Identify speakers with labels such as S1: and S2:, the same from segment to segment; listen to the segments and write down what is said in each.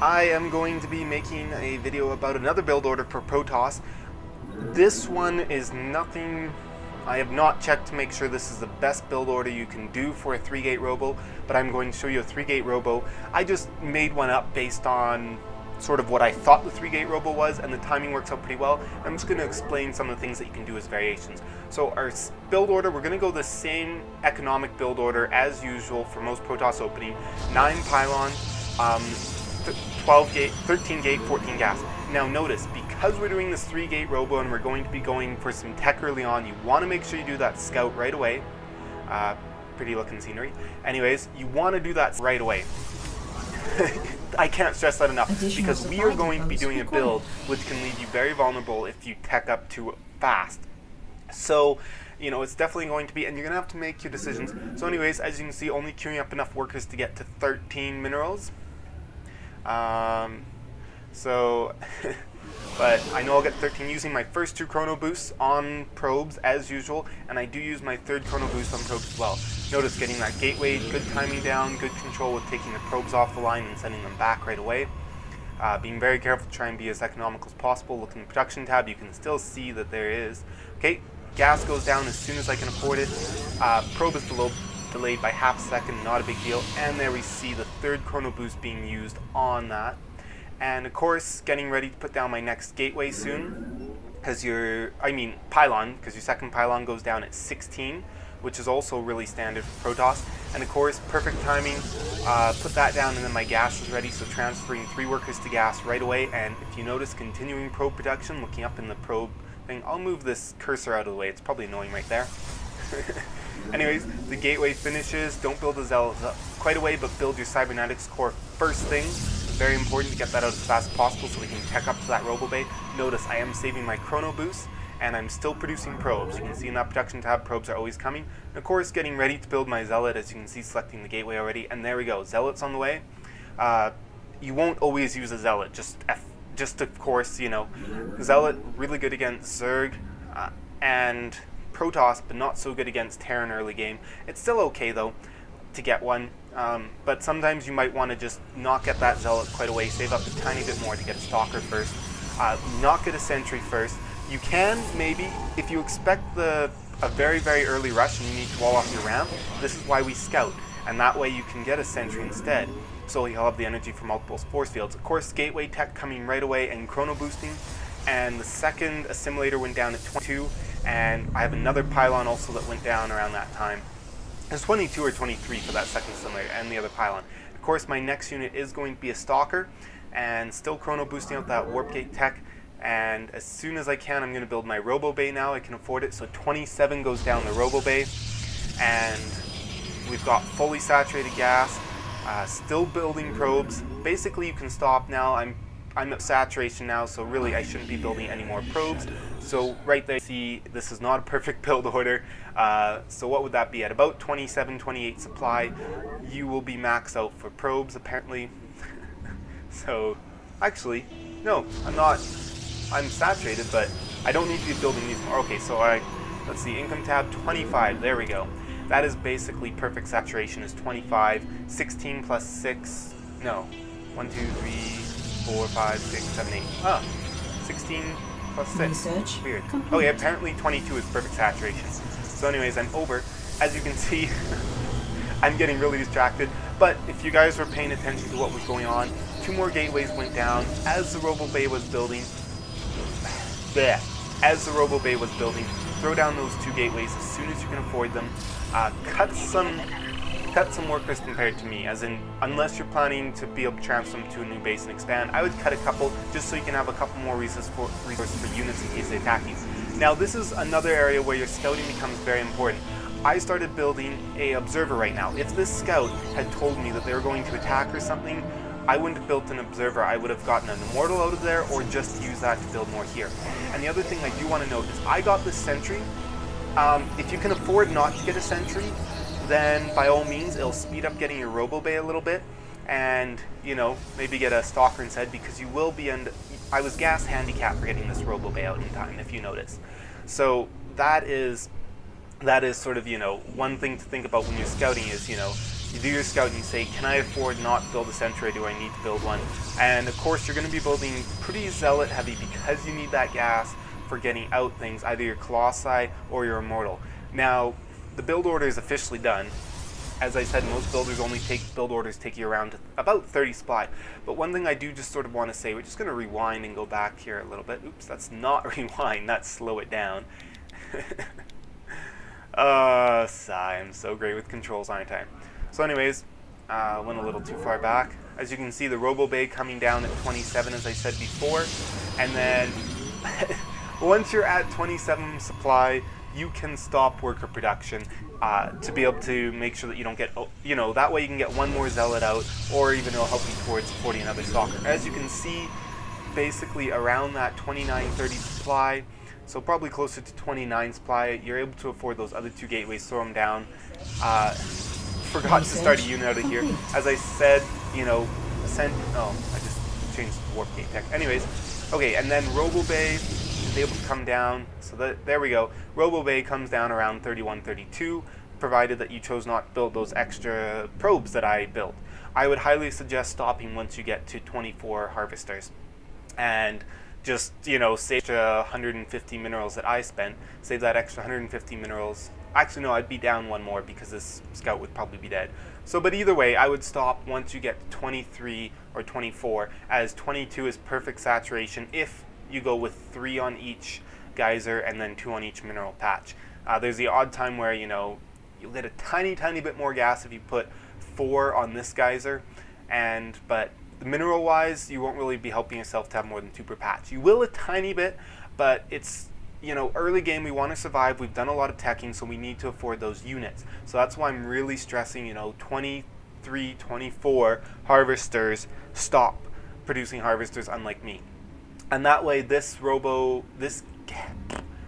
S1: I am going to be making a video about another build order for Protoss. This one is nothing, I have not checked to make sure this is the best build order you can do for a 3-gate robo, but I'm going to show you a 3-gate robo. I just made one up based on sort of what I thought the 3-gate robo was, and the timing works out pretty well. I'm just going to explain some of the things that you can do as variations. So our build order, we're going to go the same economic build order as usual for most Protoss opening. 9 Pylon, 12-gate, 13-gate, 14 gas. Now notice, because we're doing this 3-gate robo and we're going to be going for some tech early on, you want to make sure you do that scout right away. Pretty looking scenery. Anyways, you want to do that right away. I can't stress that enough, because we are going to be doing a build which can leave you very vulnerable if you tech up too fast. So, you know, it's definitely going to be, and you're going to have to make your decisions. So anyways, as you can see, only queuing up enough workers to get to 13 minerals. But I know I'll get 13 using my first 2 chrono boosts on probes as usual, and I do use my 3rd chrono boost on probes as well. Notice getting that gateway, good timing down, good control with taking the probes off the line and sending them back right away. Being very careful to try and be as economical as possible. Look in the production tab, you can still see that there is. Okay, gas goes down as soon as I can afford it. Probe is delayed by half a second, not a big deal. And there we see the 3rd chrono boost being used on that. And of course, getting ready to put down my next gateway soon, because Pylon, because your 2nd Pylon goes down at 16, which is also really standard for Protoss. And of course, perfect timing, put that down and then my gas is ready, so transferring 3 workers to gas right away. And if you notice, continuing probe production, looking up in the probe thing, I'll move this cursor out of the way, it's probably annoying right there. Anyways, the gateway finishes. Don't build the zealots up quite away, but build your Cybernetics core first thing. Very important to get that out as fast as possible so we can tech up to that robo bay. Notice I am saving my chrono boost, and I'm still producing probes. You can see in that production tab, probes are always coming. And of course, getting ready to build my zealot, as you can see, selecting the gateway already. And there we go, zealot's on the way. You won't always use a zealot, just of course, you know, zealot really good against Zerg and Protoss, but not so good against Terran early game. It's still okay though to get one, but sometimes you might want to just not get that zealot quite away, save up a tiny bit more to get a stalker first, not get a sentry first. You can maybe, if you expect a very, very early rush and you need to wall off your ramp, this is why we scout, and that way you can get a sentry instead. So you'll have the energy for multiple force fields. Of course, gateway tech coming right away and chrono boosting, and the 2nd assimilator went down at 22, and I have another pylon also that went down around that time. It's 22 or 23 for that 2nd assimilator and the other pylon. Of course, my next unit is going to be a stalker, and still chrono boosting out that warp gate tech. And as soon as I can, I'm going to build my robo bay now. I can afford it. So 27 goes down the robo bay, and we've got fully saturated gas. Still building probes. Basically, you can stop now. I'm at saturation now, so really I shouldn't be building any more probes. So right there, see, this is not a perfect build order. So what would that be? At about 27, 28 supply, you will be maxed out for probes, apparently. So, actually, no, I'm not. I'm saturated, but I don't need to be building these more. Okay, so let's see, income tab 25, there we go. That is basically perfect saturation is 25, 16 plus 6, no, 1, 2, 3, 4, 5, 6, 7, 8. 16 plus 6.
S2: Research
S1: weird.
S2: complete.
S1: Okay, apparently 22 is perfect saturation. So anyways, I'm over. As you can see, I'm getting really distracted. But if you guys were paying attention to what was going on, 2 more gateways went down as the robo bay was building. As the robo bay was building, throw down those 2 gateways as soon as you can afford them. Cut some workers compared to me, as in, unless you're planning to be able to transfer them to a new base and expand, I would cut a couple just so you can have a couple more resources for units in case they attack you. Now this is another area where your scouting becomes very important. I started building a observer right now. If this scout had told me that they were going to attack or something, I wouldn't have built an observer. I would have gotten an immortal out of there or just used that to build more here. And the other thing I do want to note is I got this sentry. If you can afford not to get a sentry, then by all means it'll speed up getting your robo bay a little bit, and you know, maybe get a stalker instead, because you will be I was gas handicapped for getting this robo bay out in time, if you notice. So that is sort of, you know, one thing to think about when you're scouting is, you know, you do your scout and you say, can I afford not to build a sentry, or do I need to build one? And of course you're going to be building pretty zealot heavy because you need that gas for getting out things, either your colossi or your immortal. Now, the build order is officially done. As I said, most build orders take you around about 30 supply. But one thing I do just sort of want to say, we're just going to rewind and go back here a little bit. Oops, that's not rewind, that's slow it down. Sigh, I'm so great with controls, aren't I? So anyways, went a little too far back. As you can see, the Robo Bay coming down at 27, as I said before. And then, once you're at 27 supply, you can stop worker production to be able to make sure that you don't get, that way you can get one more zealot out, or even it'll help you towards supporting another stalker. As you can see, basically around that 29-30 supply, so probably closer to 29 supply, you're able to afford those other two gateways, throw them down. Forgot to start a unit out of here. As I said, I just changed the warp gate tech. Anyways, okay, and then Robo Bay is able to come down, so there we go. Robo Bay comes down around 31-32, provided that you chose not to build those extra probes that I built. I would highly suggest stopping once you get to 24 harvesters. And just, save extra 150 minerals that I spent, save that extra 150 minerals. Actually, no, I'd be down one more because this scout would probably be dead. So, but either way, I would stop once you get to 23 or 24, as 22 is perfect saturation if you go with 3 on each geyser and then 2 on each mineral patch. There's the odd time where, you'll get a tiny bit more gas if you put 4 on this geyser, but mineral wise, you won't really be helping yourself to have more than 2 per patch. You will a tiny bit, but it's, early game, we want to survive. We've done a lot of teching, so we need to afford those units. So that's why I'm really stressing, 23, 24 harvesters, stop producing harvesters, unlike me. And that way, this Robo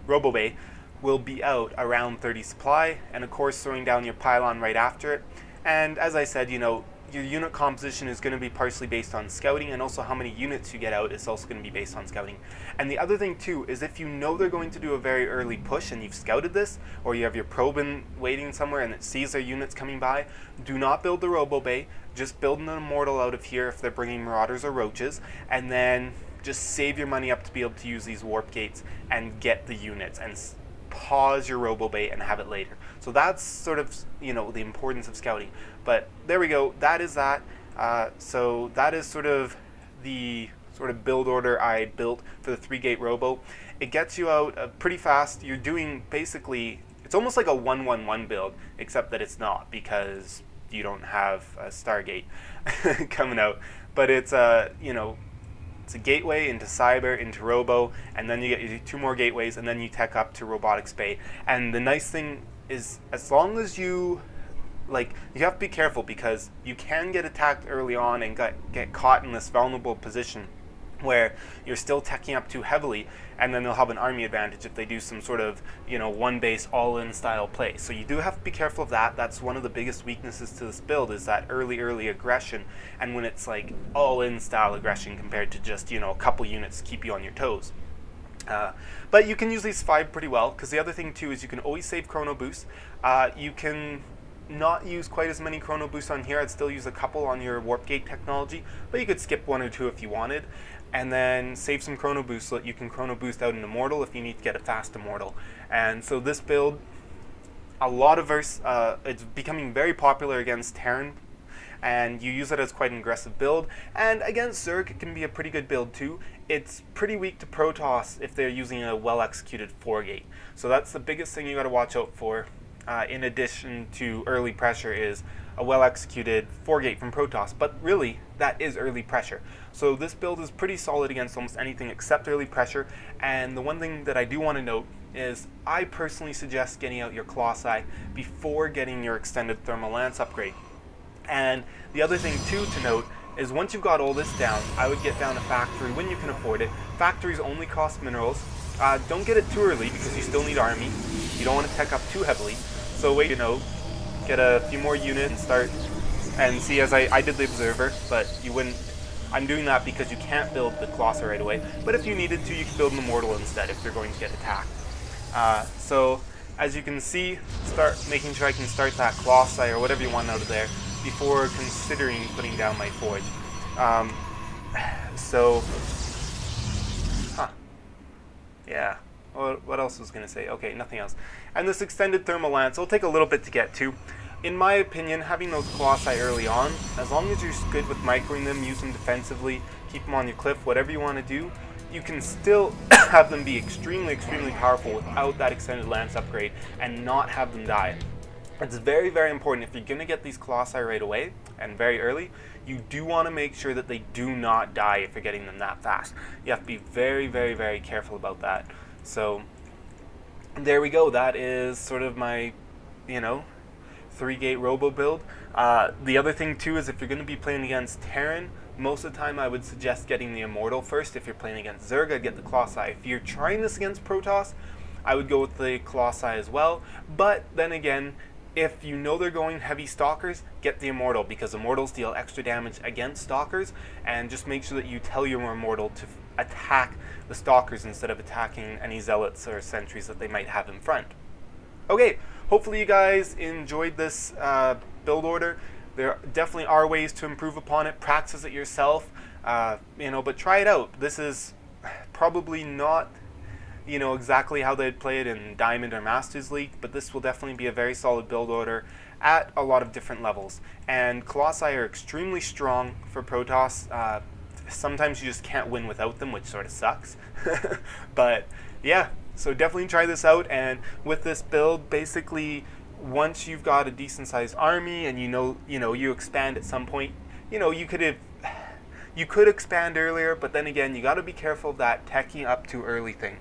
S1: Bay will be out around 30 supply, and of course throwing down your Pylon right after it. And as I said, your unit composition is going to be partially based on scouting, and also how many units you get out is also going to be based on scouting. And the other thing too is if you know they're going to do a very early push and you've scouted this, or you have your probe waiting somewhere and it sees their units coming by, do not build the Robo Bay, just build an immortal out of here if they're bringing marauders or roaches, and then just save your money up to be able to use these warp gates and get the units, and pause your Robo Bay and have it later. So that's sort of, the importance of scouting. But there we go, that is that. So that is sort of the build order I built for the 3-gate Robo. It gets you out pretty fast. You're doing basically, it's almost like a 1-1-1 build, except that it's not, because you don't have a Stargate coming out. But it's it's a gateway into Cyber, into Robo, and then you get 2 more gateways, and then you tech up to Robotics Bay. And the nice thing is, as long as you have to be careful, because you can get attacked early on and get caught in this vulnerable position where you're still teching up too heavily, and then they'll have an army advantage if they do some sort of, one base all-in style play. So you do have to be careful of that. That's one of the biggest weaknesses to this build, is that early aggression, and when it's like all-in style aggression compared to just, a couple units to keep you on your toes. But you can usually survive pretty well, because the other thing too is you can always save chrono boosts. You can not use quite as many chrono boosts on here. I'd still use a couple on your warp gate technology, but you could skip 1 or 2 if you wanted, and then save some chrono boosts so that you can chrono boost out an immortal if you need to get a fast immortal. And so this build, it's becoming very popular against Terran, and you use it as quite an aggressive build. And against Zerg, it can be a pretty good build too. It's pretty weak to Protoss if they're using a well-executed 4-gate. So that's the biggest thing you got to watch out for. In addition to early pressure, is a well-executed 4-gate from Protoss, but really that is early pressure. So this build is pretty solid against almost anything except early pressure. And the one thing that I do want to note is I personally suggest getting out your Colossi before getting your extended thermal lance upgrade. And the other thing too to note is once you've got all this down, I would get down a factory when you can afford it. Factories only cost minerals. Don't get it too early because you still need army. You don't want to tech up too heavily. So wait, get a few more units and start, and see, as I did the Observer, but you wouldn't. I'm doing that because you can't build the Colossi right away, but if you needed to, you could build an Immortal instead if you're going to get attacked. So as you can see, start making sure I can start that Colossi or whatever you want out of there before considering putting down my forge. So, yeah. What else was going to say? Okay, nothing else. And this extended thermal lance will take a little bit to get to. In my opinion, having those colossi early on, as long as you're good with microing them, use them defensively, keep them on your cliff, whatever you want to do, you can still have them be extremely, extremely powerful without that extended lance upgrade and not have them die. It's very, very important if you're going to get these colossi right away and very early, you do want to make sure that they do not die if you're getting them that fast. You have to be very, very, very careful about that. So there we go. That is sort of my, 3-gate robo build. The other thing too is if you're going to be playing against Terran, most of the time I would suggest getting the immortal first. If you're playing against Zerg, I'd get the colossi. If you're trying this against Protoss, I would go with the colossi as well. But then again, if you know they're going heavy stalkers, get the immortal, because immortals deal extra damage against stalkers, and just make sure that you tell your immortal to attack the stalkers instead of attacking any zealots or sentries that they might have in front. Okay, hopefully you guys enjoyed this build order. There definitely are ways to improve upon it. Practice it yourself, but try it out. This is probably not exactly how they'd play it in Diamond or Masters League, but this will definitely be a very solid build order at a lot of different levels. And colossi are extremely strong for Protoss. Sometimes you just can't win without them, which sort of sucks. But yeah, so definitely try this out. And with this build, basically, once you've got a decent sized army and you expand at some point, you could expand earlier, but then again, you got to be careful of that teching up too early thing.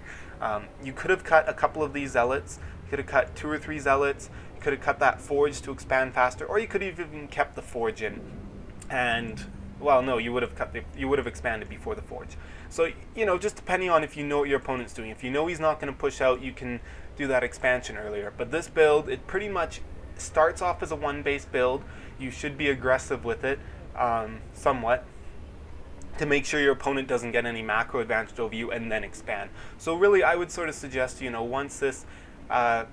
S1: You could have cut a couple of these zealots. You could have cut 2 or 3 zealots. You could have cut that forge to expand faster, or you could have even kept the forge in. And well, no, you would have expanded before the forge. So just depending on if you know what your opponent's doing. If you know he's not going to push out, you can do that expansion earlier. But this build, it pretty much starts off as a 1-base build. You should be aggressive with it, somewhat, to make sure your opponent doesn't get any macro advantage over you, and then expand. So really, I would sort of suggest, once this,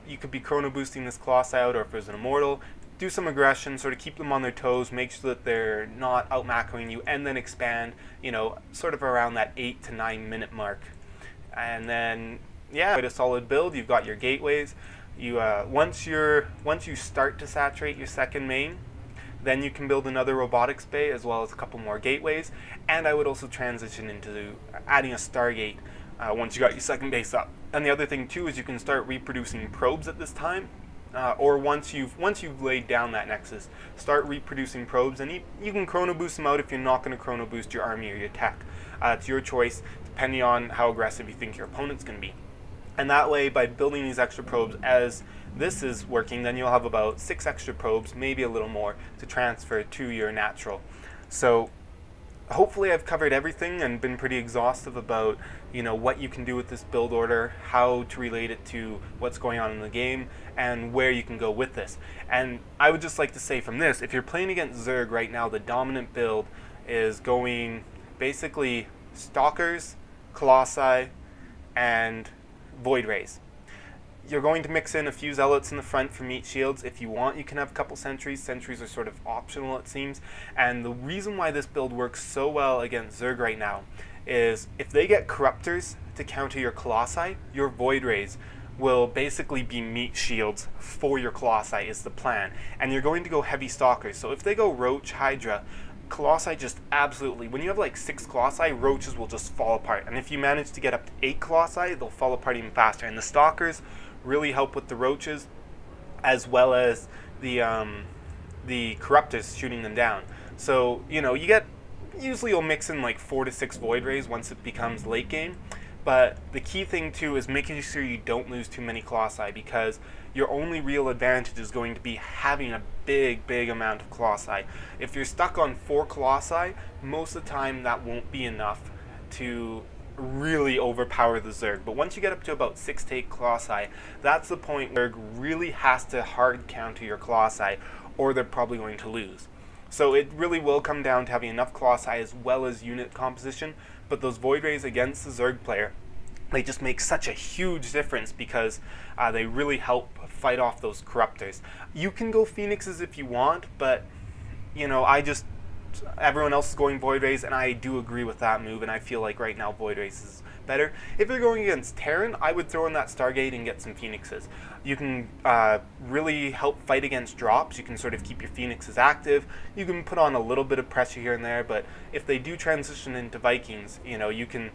S1: you could be chrono boosting this colossi out, or if there's an immortal, do some aggression, sort of keep them on their toes, make sure that they're not out macroing you, and then expand, sort of around that 8 to 9 minute mark. And then, yeah, quite a solid build. You've got your gateways. You once you start to saturate your second main, then you can build another robotics bay as well as a couple more gateways. And I would also transition into adding a Stargate once you got your second base up. And the other thing too is you can start reproducing probes at this time, or once you've laid down that nexus, start reproducing probes, and you can chrono boost them out if you're not going to chrono boost your army or your tech. It's your choice, depending on how aggressive you think your opponent's going to be. And that way, by building these extra probes as this is working, then you'll have about 6 extra probes, maybe a little more, to transfer to your natural. So hopefully I've covered everything and been pretty exhaustive about what you can do with this build order, how to relate it to what's going on in the game, and where you can go with this. And I would just like to say from this, if you're playing against Zerg right now, the dominant build is going basically Stalkers, Colossi, and Void Rays. You're going to mix in a few zealots in the front for meat shields. If you want, you can have a couple sentries. Sentries are sort of optional, it seems. And the reason why this build works so well against Zerg right now is if they get corruptors to counter your Colossi, your Void Rays will basically be meat shields for your Colossi is the plan. And you're going to go heavy stalkers. So if they go Roach, Hydra, Colossi just absolutely, when you have like 6 Colossi, Roaches will just fall apart. And if you manage to get up to 8 Colossi, they'll fall apart even faster. And the Stalkers really help with the Roaches, as well as the Corruptors shooting them down. So, you get, usually you'll mix in like 4 to 6 Void Rays once it becomes late game. But the key thing too is making sure you don't lose too many Colossi, because your only real advantage is going to be having a big amount of Colossi. If you're stuck on 4 Colossi, most of the time that won't be enough to really overpower the Zerg. But once you get up to about 6 to 8 Colossi, that's the point where Zerg really has to hard counter your Colossi, or they're probably going to lose. So it really will come down to having enough Colossi as well as unit composition. But those Void Rays against the Zerg player, they just make such a huge difference, because they really help fight off those Corruptors. You can go Phoenixes if you want, but you know, everyone else is going Void Rays, and I do agree with that move, and I feel like right now Void Rays is better. If you're going against Terran, I would throw in that Stargate and get some Phoenixes. You can really help fight against drops. You can sort of keep your Phoenixes active. You can put on a little bit of pressure here and there, but if they do transition into Vikings, you know, you can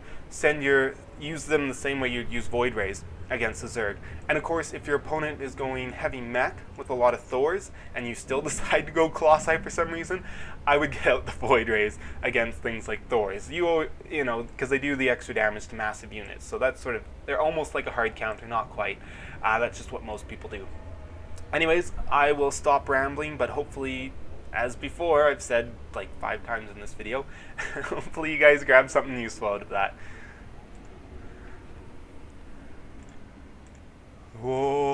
S1: use them the same way you'd use Void Rays against the Zerg. And of course, if your opponent is going heavy mech with a lot of Thors, and you still decide to go Colossi for some reason, I would get out the Void Rays against things like Thors. You know, because they do the extra damage to massive units. So that's sort of, they're almost like a hard counter, not quite. That's just what most people do. Anyways, I will stop rambling, but hopefully, as before, I've said like 5 times in this video, hopefully you guys grab something useful out of that. Whoa.